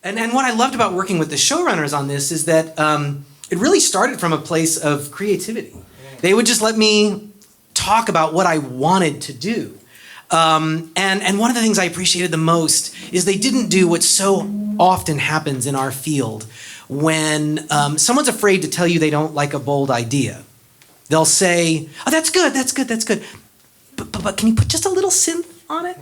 And what I loved about working with the showrunners on this is that it really started from a place of creativity. They would just let me talk about what I wanted to do. And one of the things I appreciated the most is they didn't do what so often happens in our field when someone's afraid to tell you they don't like a bold idea. They'll say, oh, that's good. But can you put just a little synth on it?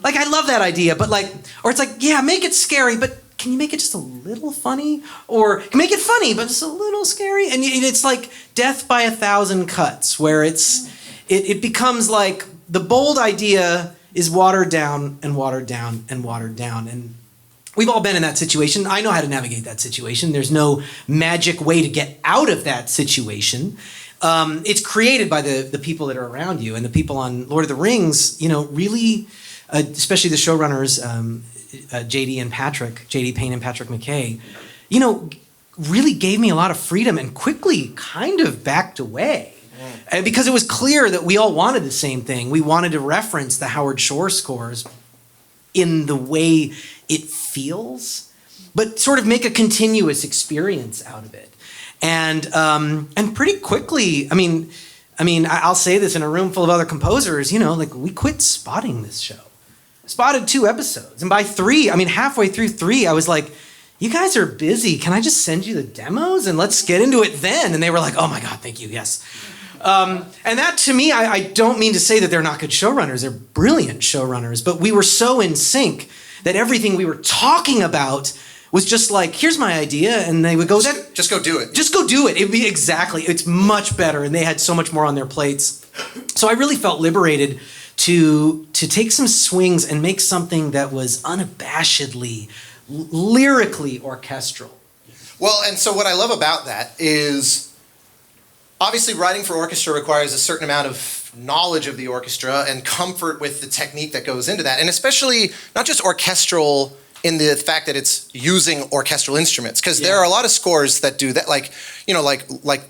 Like, I love that idea, but like, or it's like, yeah, make it scary, but can you make it just a little funny? Or make it funny, but just a little scary? And it's like death by 1,000 cuts, where it becomes like the bold idea is watered down and watered down and watered down. And we've all been in that situation. I know how to navigate that situation. There's no magic way to get out of that situation. It's created by the people that are around you, and the people on Lord of the Rings, really, especially the showrunners, JD Payne and Patrick McKay, really gave me a lot of freedom and quickly kind of backed away. And because it was clear that we all wanted the same thing. We wanted to reference the Howard Shore scores in the way it feels, but sort of make a continuous experience out of it. And pretty quickly, I'll say this in a room full of other composers, we quit spotting this show. Spotted 2 episodes. And by 3, halfway through 3, I was like, you guys are busy. Can I just send you the demos and let's get into it then? And they were like, oh my God, thank you, yes. And that, to me, I don't mean to say that they're not good showrunners. They're brilliant showrunners. But we were so in sync that everything we were talking about was just like, here's my idea. And they would go, just go do it. Just go do it. It'd be it's much better. And they had so much more on their plates. So I really felt liberated to take some swings and make something that was unabashedly, lyrically orchestral. Well, and so what I love about that is, obviously writing for orchestra requires a certain amount of knowledge of the orchestra and comfort with the technique that goes into that. And especially not just orchestral in the fact that it's using orchestral instruments, because there are a lot of scores that do that, like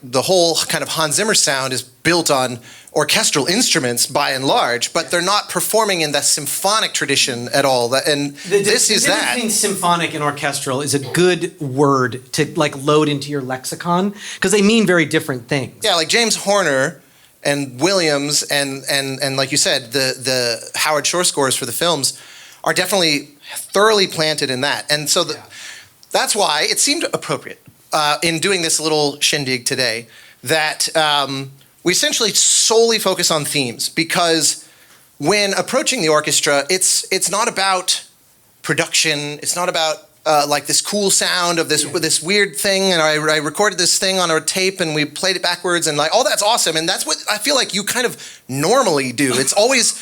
the whole kind of Hans Zimmer sound is built on orchestral instruments by and large, but they're not performing in the symphonic tradition at all. And this is that. The difference between symphonic and orchestral is a good word to load into your lexicon, because they mean very different things. Yeah, like James Horner and Williams and like you said, the Howard Shore scores for the films are definitely thoroughly planted in that. And so that's why it seemed appropriate in doing this little shindig today that we essentially solely focus on themes, because when approaching the orchestra, it's not about production. It's not about this cool sound of this weird thing, and I recorded this thing on a tape and we played it backwards, and all that's awesome, and that's what I feel like you kind of normally do. It's always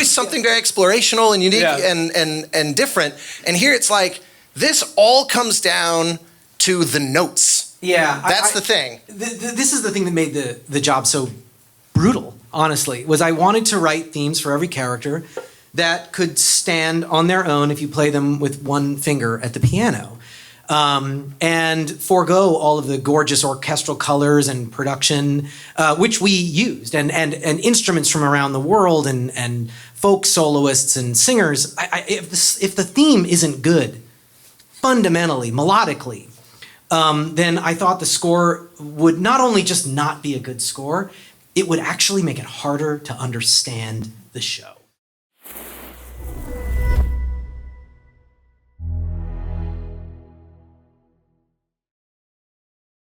something very explorational and unique and different. And here it's like this all comes down to the notes. Yeah, that's the thing. This is the thing that made the job so brutal. Honestly, was I wanted to write themes for every character that could stand on their own if you play them with one finger at the piano, and forego all of the gorgeous orchestral colors and production, which we used, and instruments from around the world, and folk soloists and singers. If the theme isn't good, fundamentally, melodically, then I thought the score would not only just not be a good score, it would actually make it harder to understand the show.